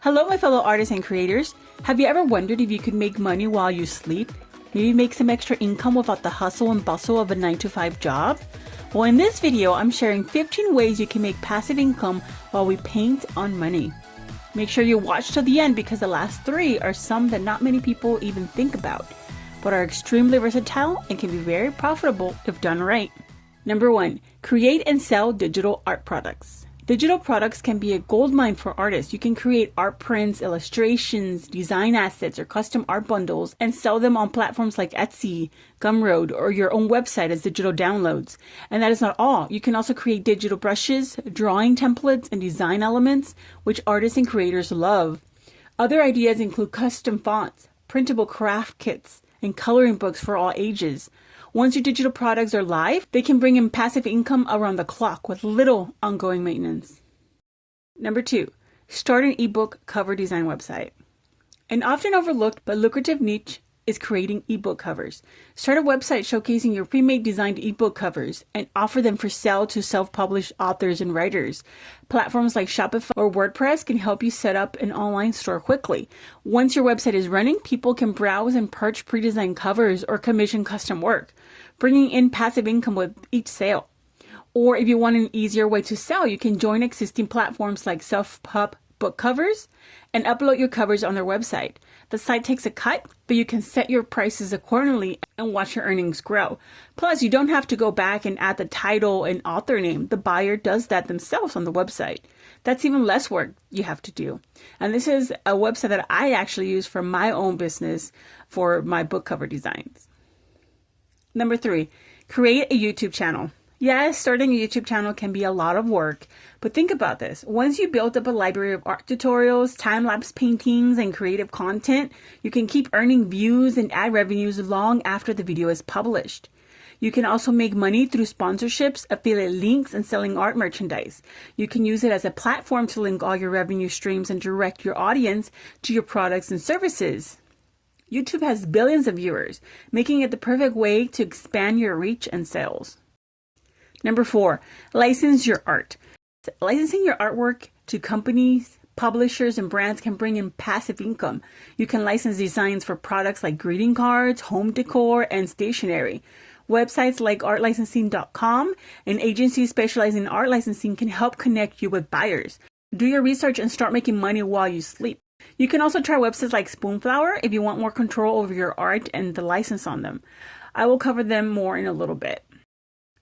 Hello, my fellow artists and creators. Have you ever wondered if you could make money while you sleep? Maybe make some extra income without the hustle and bustle of a 9-to-5 job? Well, in this video, I'm sharing 15 ways you can make passive income while we paint on money. Make sure you watch till the end because the last 3 are some that not many people even think about, but are extremely versatile and can be very profitable if done right. Number 1, create and sell digital art products. Digital products can be a goldmine for artists. You can create art prints, illustrations, design assets, or custom art bundles and sell them on platforms like Etsy, Gumroad, or your own website as digital downloads. And that is not all. You can also create digital brushes, drawing templates, and design elements, which artists and creators love. Other ideas include custom fonts, printable craft kits, and coloring books for all ages. Once your digital products are live, they can bring in passive income around the clock with little ongoing maintenance. Number 2, start an ebook cover design website. An often overlooked but lucrative niche is creating ebook covers. Start a website showcasing your pre-made designed ebook covers and offer them for sale to self-published authors and writers. Platforms like Shopify or WordPress can help you set up an online store quickly. Once your website is running, people can browse and purchase pre-designed covers or commission custom work, bringing in passive income with each sale. Or if you want an easier way to sell, you can join existing platforms like SelfStuck book covers and upload your covers on their website. The site takes a cut, but you can set your prices accordingly and watch your earnings grow. Plus, you don't have to go back and add the title and author name. The buyer does that themselves on the website. That's even less work you have to do. And this is a website that I actually use for my own business for my book cover designs. Number 3, create a YouTube channel. Yes, starting a YouTube channel can be a lot of work, but think about this. Once you build up a library of art tutorials, time-lapse paintings, and creative content, you can keep earning views and ad revenues long after the video is published. You can also make money through sponsorships, affiliate links, and selling art merchandise. You can use it as a platform to link all your revenue streams and direct your audience to your products and services. YouTube has billions of viewers, making it the perfect way to expand your reach and sales. Number 4, license your art. Licensing your artwork to companies, publishers, and brands can bring in passive income. You can license designs for products like greeting cards, home decor, and stationery. Websites like artlicensing.com and agencies specializing in art licensing can help connect you with buyers. Do your research and start making money while you sleep. You can also try websites like Spoonflower if you want more control over your art and the license on them. I will cover them more in a little bit.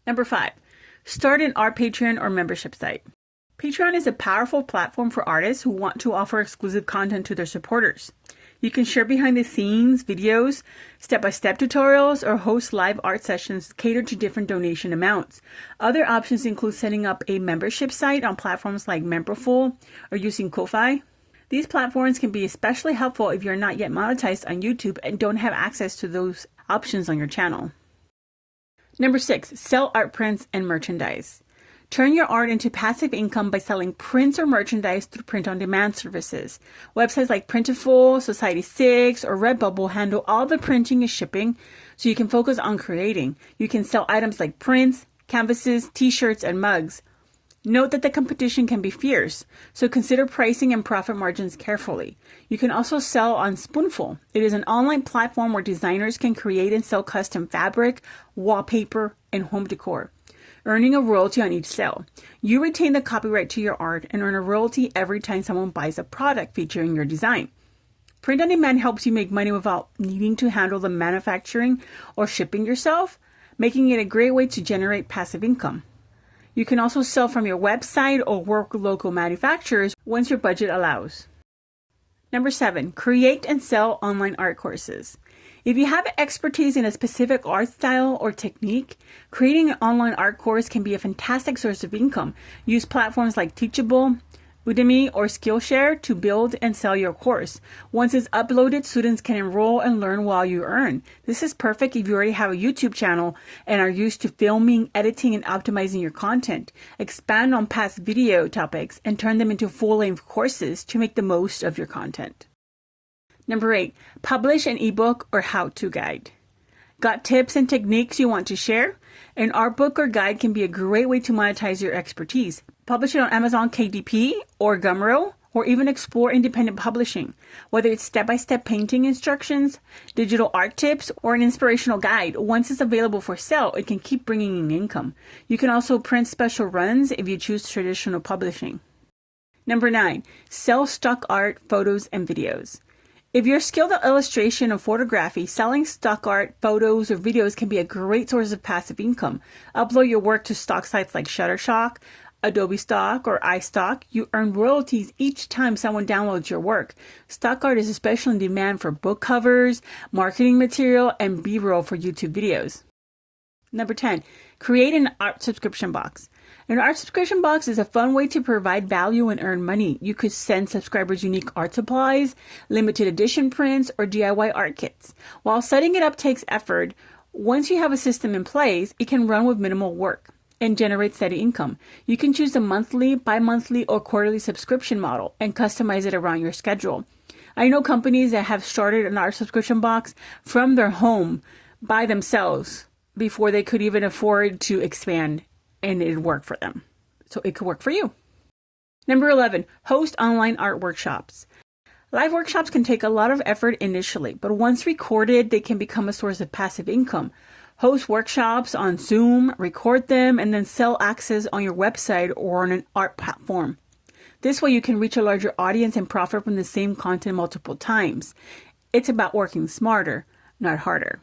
Number 5, start an art Patreon or membership site. Patreon is a powerful platform for artists who want to offer exclusive content to their supporters. You can share behind the scenes videos, step-by-step tutorials, or host live art sessions catered to different donation amounts. Other options include setting up a membership site on platforms like Memberful or using Ko-Fi. These platforms can be especially helpful if you're not yet monetized on YouTube and don't have access to those options on your channel. Number 6, sell art prints and merchandise. Turn your art into passive income by selling prints or merchandise through print-on-demand services. Websites like Printful, Society6, or Redbubble handle all the printing and shipping, so you can focus on creating. You can sell items like prints, canvases, t-shirts, and mugs. Note that the competition can be fierce, so consider pricing and profit margins carefully. You can also sell on Spoonful. It is an online platform where designers can create and sell custom fabric, wallpaper, and home decor, earning a royalty on each sale. You retain the copyright to your art and earn a royalty every time someone buys a product featuring your design. Print on demand helps you make money without needing to handle the manufacturing or shipping yourself, making it a great way to generate passive income. You can also sell from your website or work with local manufacturers once your budget allows. Number 7, create and sell online art courses. If you have expertise in a specific art style or technique, creating an online art course can be a fantastic source of income. Use platforms like Teachable, Udemy, or Skillshare to build and sell your course. Once it's uploaded, students can enroll and learn while you earn. This is perfect if you already have a YouTube channel and are used to filming, editing, and optimizing your content. Expand on past video topics and turn them into full-length courses to make the most of your content. Number 8, publish an ebook or how-to guide. Got tips and techniques you want to share? An art book or guide can be a great way to monetize your expertise. Publish it on Amazon KDP or Gumroad or even explore independent publishing. Whether it's step-by-step painting instructions, digital art tips, or an inspirational guide, once it's available for sale, it can keep bringing in income. You can also print special runs if you choose traditional publishing. Number 9, SelfStuck Art, photos, and videos. If you're skilled at illustration or photography, selling stock art, photos, or videos can be a great source of passive income. Upload your work to stock sites like Shutterstock, Adobe Stock, or iStock. You earn royalties each time someone downloads your work. Stock art is especially in demand for book covers, marketing material, and B-roll for YouTube videos. Number 10, create an art subscription box. An art subscription box is a fun way to provide value and earn money. You could send subscribers unique art supplies, limited edition prints, or DIY art kits. While setting it up takes effort, once you have a system in place, it can run with minimal work and generate steady income. You can choose a monthly, bi-monthly, or quarterly subscription model and customize it around your schedule. I know companies that have started an art subscription box from their home by themselves before they could even afford to expand, and it'd work for them. So it could work for you. Number 11, host online art workshops. Live workshops can take a lot of effort initially, but once recorded, they can become a source of passive income. Host workshops on Zoom, record them, and then sell access on your website or on an art platform. This way you can reach a larger audience and profit from the same content multiple times. It's about working smarter, not harder.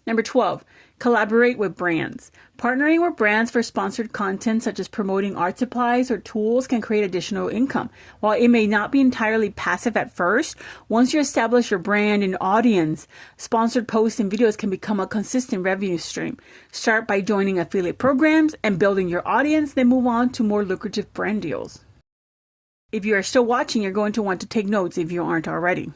Number 12, collaborate with brands. Partnering with brands for sponsored content such as promoting art supplies or tools can create additional income. While it may not be entirely passive at first, once you establish your brand and audience, sponsored posts and videos can become a consistent revenue stream. Start by joining affiliate programs and building your audience, then move on to more lucrative brand deals. If you are still watching, you're going to want to take notes if you aren't already.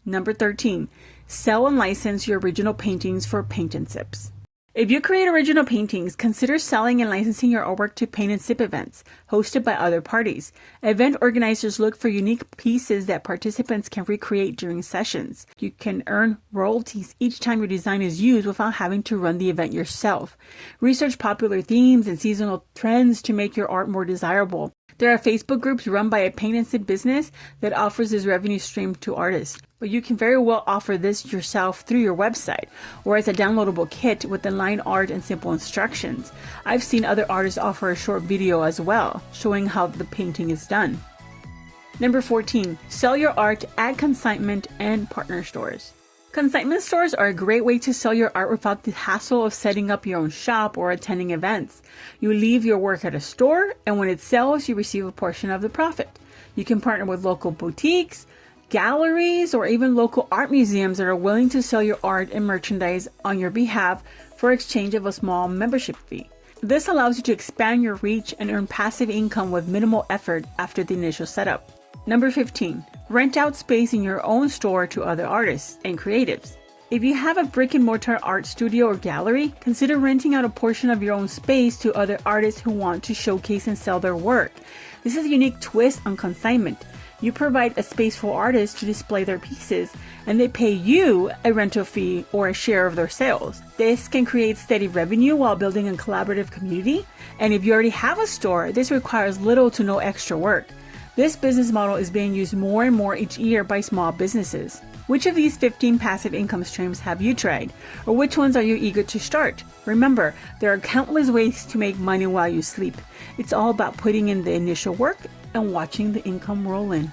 Number 13, sell and license your original paintings for paint and sips. If you create original paintings, consider selling and licensing your artwork to paint and sip events hosted by other parties. Event organizers look for unique pieces that participants can recreate during sessions. You can earn royalties each time your design is used without having to run the event yourself. Research popular themes and seasonal trends to make your art more desirable. There are Facebook groups run by a paint and sip business that offers this revenue stream to artists. But you can very well offer this yourself through your website or as a downloadable kit with line art and simple instructions. I've seen other artists offer a short video as well, showing how the painting is done. Number 14, sell your art at consignment and partner stores. Consignment stores are a great way to sell your art without the hassle of setting up your own shop or attending events. You leave your work at a store, and when it sells, you receive a portion of the profit. You can partner with local boutiques, galleries, or even local art museums that are willing to sell your art and merchandise on your behalf for exchange of a small membership fee. This allows you to expand your reach and earn passive income with minimal effort after the initial setup. Number 15, rent out space in your own store to other artists and creatives. If you have a brick and mortar art studio or gallery, consider renting out a portion of your own space to other artists who want to showcase and sell their work. This is a unique twist on consignment. You provide a space for artists to display their pieces, and they pay you a rental fee or a share of their sales. This can create steady revenue while building a collaborative community. And if you already have a store, this requires little to no extra work. This business model is being used more and more each year by small businesses. Which of these 15 passive income streams have you tried? Or which ones are you eager to start? Remember, there are countless ways to make money while you sleep. It's all about putting in the initial work and watching the income roll in.